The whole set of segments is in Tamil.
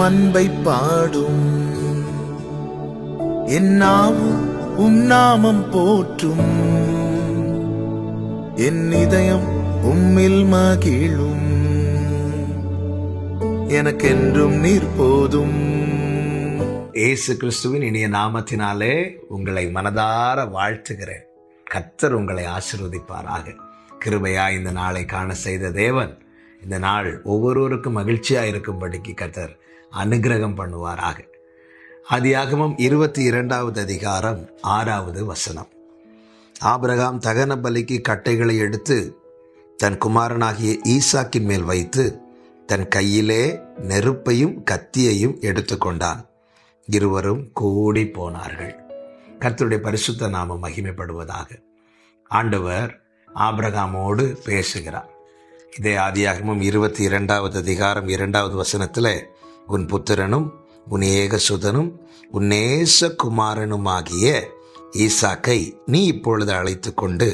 அன்பை பாடும். என் நாவும் நாமம் போற்றும். என் இதயம் உம்மில் மகிழும். எனக்கென்றும் நீர் போதும். இயேசு கிறிஸ்துவின் இனிய நாமத்தினாலே உங்களை மனதார வாழ்த்துகிறேன். கர்த்தர் உங்களை ஆசீர்வதிப்பாராக. கிருபையா இந்த நாளை காண செய்த தேவன் இந்த நாள் ஒவ்வொருவருக்கும் மகிழ்ச்சியா இருக்கும்படிக்கு கர்த்தர் அனுகிரகம் பண்ணுவாராக. ஆதியாகமம் 22வது அதிகாரம் 6வது வசனம். ஆபிரகாம் தகன பலிக்கு கட்டைகளை எடுத்து தன் குமாரனாகிய ஈசாக்கின் மேல் வைத்து தன் கையிலே நெருப்பையும் கத்தியையும் எடுத்துக்கொண்டான். இருவரும் கூடி போனார்கள். கர்த்தருடைய பரிசுத்த நாமம் மகிமைப்படுவதாக. ஆண்டவர் ஆபிரகாமோடு பேசுகிறார். இதே ஆதியாகமம் 22வது அதிகாரம் 2வது வசனத்தில், உன் புத்திரனும் உன் ஏகசுதனும் உன் நேசகுமாரனுமாகிய ஈசாக்கை நீ இப்பொழுது அழைத்து கொண்டு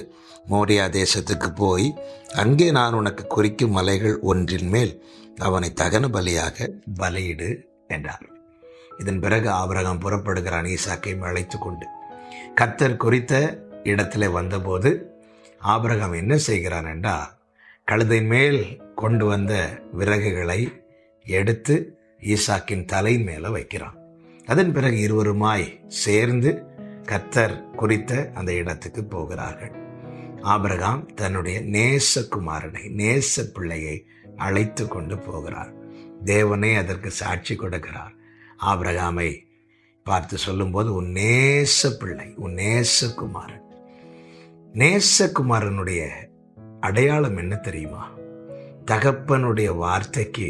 மோரியா தேசத்துக்கு போய் அங்கே நான் உனக்கு குறிக்கும் மலைகள் ஒன்றின் மேல் அவனை தகன பலியாக பலியிடு என்றார். இதன் பிறகு ஆபிரகாம் புறப்படுகிறான் ஈசாக்கையும் அழைத்து கொண்டு. கர்த்தர் குறித்த இடத்துல வந்தபோது ஆபிரகாம் என்ன செய்கிறான் என்றால், கழுதை மேல் கொண்டு வந்த விறகுகளை எடுத்து ஈசாக்கின் தலை மேலே வைக்கிறான். அதன் பிறகு இருவருமாய் சேர்ந்து கர்த்தர் குறித்த அந்த இடத்துக்கு போகிறார்கள். ஆபிரகாம் தன்னுடைய நேசகுமாரனை, நேச பிள்ளையை அழைத்து கொண்டு போகிறார். தேவனே அதற்கு சாட்சி கொடுக்கிறார். ஆபிரகாமை பார்த்து சொல்லும்போது, உன் நேச பிள்ளை, உன் நேசகுமாரன். நேசகுமாரனுடைய அடையாளம் என்ன தெரியுமா? தகப்பனுடைய வார்த்தைக்கு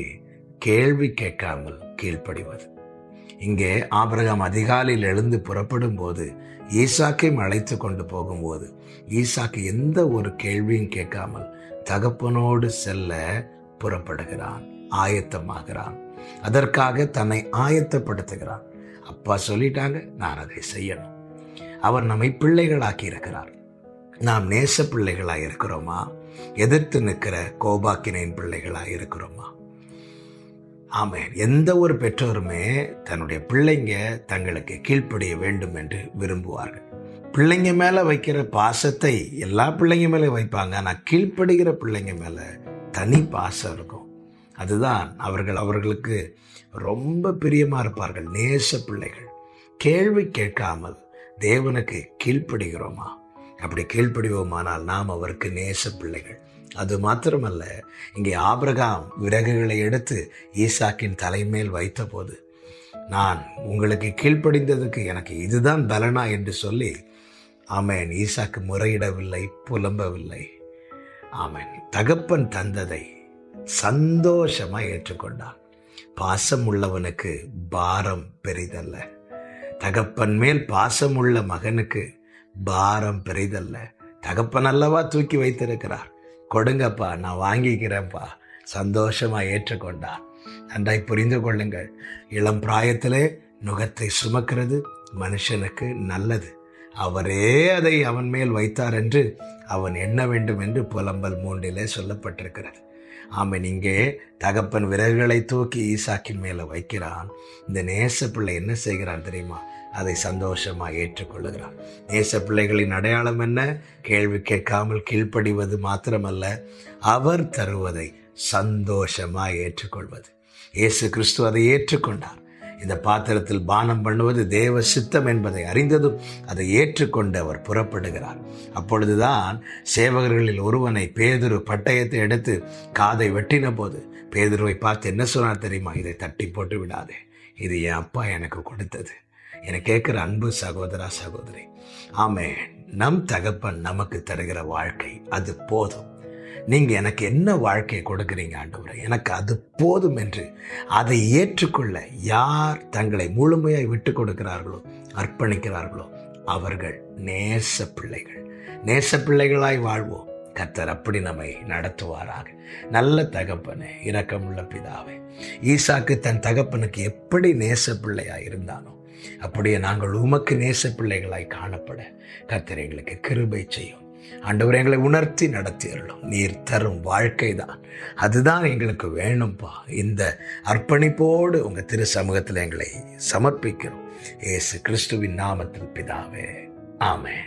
கேள்வி கேட்காமல் கீழ்ப்படிவது. இங்கே ஆபிரகாம் அதிகாலையில் எழுந்து புறப்படும் போது, ஈசாக்கையும் அழைத்து கொண்டு போகும்போது, ஈசாக்கு எந்த ஒரு கேள்வியும் கேட்காமல் தகப்பனோடு செல்ல புறப்படுகிறான், ஆயத்தமாகிறான். அதற்காக தன்னை ஆயத்தப்படுத்துகிறான். அப்பா சொல்லிட்டாங்க, நான் அதை செய்யணும். அவர் நம்மை பிள்ளைகளாக்கி இருக்கிறார். நாம் நேச பிள்ளைகளாக இருக்கிறோமா? எதிர்த்து நிற்கிற கோபாக்கினின் பிள்ளைகளாக இருக்கிறோமா? ஆமென். எந்த ஒரு பெற்றோருமே தன்னுடைய பிள்ளைங்க தங்களுக்கு கீழ்ப்படிய வேண்டும் என்று விரும்புவார்கள். பிள்ளைங்க மேலே வைக்கிற பாசத்தை எல்லா பிள்ளைங்க மேலே வைப்பாங்க. ஆனால் கீழ்ப்படுகிற பிள்ளைங்க மேலே தனி பாசம் இருக்கும். அதுதான் அவர்களுக்கு ரொம்ப பிரியமாக இருப்பார்கள். நேச பிள்ளைகள். கேள்வி கேட்காமல் தேவனுக்கு கீழ்ப்படுகிறோமா? அப்படி கீழ்ப்படிவோமானால் நாம் அவருக்கு நேச பிள்ளைகள். அது மாத்திரமல்ல, இங்கே ஆபிரகாம் விறகுகளை எடுத்து ஈசாக்கின் தலைமேல் வைத்த போது, நான் உங்களுக்கு கீழ்ப்படிந்ததுக்கு எனக்கு இதுதான் பலனா என்று சொல்லி, ஆமென், ஈசாக்கு முறையிடவில்லை, புலம்பவில்லை. ஆமென். தகப்பன் தந்ததை சந்தோஷமா ஏற்றுக்கொண்டான். பாசம் உள்ளவனுக்கு பாரம் பெரிதல்ல. தகப்பன் மேல் பாசம் உள்ள மகனுக்கு பாரம் பெரிதல்ல. தகப்பன் அல்லவா தூக்கி வைத்திருக்கிறார். கொடுங்கப்பா, நான் வாங்கிக்கிறேன்ப்பா, சந்தோஷமா ஏற்றுக்கொண்டார். நன்றாய் புரிந்து கொள்ளுங்கள். இளம் பிராயத்திலே நுகத்தை சுமக்கிறது மனுஷனுக்கு நல்லது. அவரே அதை அவன் மேல் வைத்தார் என்று அவன் எண்ண வேண்டும் என்று புலம்பல் 3 சொல்லப்பட்டிருக்கிறது. ஆமென். இங்கே தகப்பன் விறகுகளை தூக்கி ஈசாக்கின் மேலே வைக்கிறான். இந்த நேச பிள்ளை என்ன செய்கிறான் தெரியுமா? அதை சந்தோஷமாக ஏற்றுக்கொள்ளுகிறான். நேச பிள்ளைகளின் அடையாளம் என்ன? கேள்வி கேட்காமல் கீழ்ப்படிவது மாத்திரமல்ல, அவர் தருவதை சந்தோஷமாக ஏற்றுக்கொள்வது. இயேசு கிறிஸ்து அதை ஏற்றுக்கொண்டார். இந்த பாத்திரத்தில் பானம் பண்ணுவது தேவ சித்தம் என்பதை அறிந்ததும் அதை ஏற்றுக்கொண்டு அவர் புறப்படுகிறார். அப்பொழுதுதான் சேவகர்களில் ஒருவனை பேதுரு பட்டயத்தை எடுத்து காதை வெட்டின போது பேதுருவை பார்த்து என்ன சொன்னார் தெரியுமா? இதை தட்டி போட்டு விடாதே, இது என் அப்பா எனக்கு கொடுத்தது. என கேட்கிற அன்பு சகோதரா, சகோதரி, ஆமென். நம் தகப்பன் நமக்கு தருகிற வாழ்க்கை அது போதும். நீங்க எனக்கு என்ன வாழ்க்கையை கொடுக்குறீங்க ஆண்டவரே, எனக்கு அது போதும் என்று அதை ஏற்றுக்கொள்ள யார் தங்களை முழுமையாய் விட்டு கொடுக்கிறார்களோ, அர்ப்பணிக்கிறார்களோ, அவர்கள் நேச பிள்ளைகள். நேச பிள்ளைகளாய் வாழ்வோம். கர்த்தர் அப்படி நம்மை நடத்துவாராக. நல்ல தகப்பனே, இரக்கமுள்ள பிதாவே, ஈசாக்கு தன் தகப்பனுக்கு எப்படி நேச பிள்ளையாய் இருந்தானோ அப்படியே நாங்கள் உமக்கு நேச பிள்ளைகளாய் காணப்பட கர்த்தர் எங்களுக்கு கிருபை செய்யும். ஆண்டவர் எங்களை உணர்த்தி நடத்தி அருளும். நீர் தரும் வாழ்க்கை தான், அதுதான் எங்களுக்கு வேணும்ப்பா. இந்த அர்ப்பணிப்போடு உங்கள் திரு சமூகத்தில் எங்களை சமர்ப்பிக்கிறோம். இயேசு கிறிஸ்துவின் நாமத்தில் பிதாவே, ஆமென்.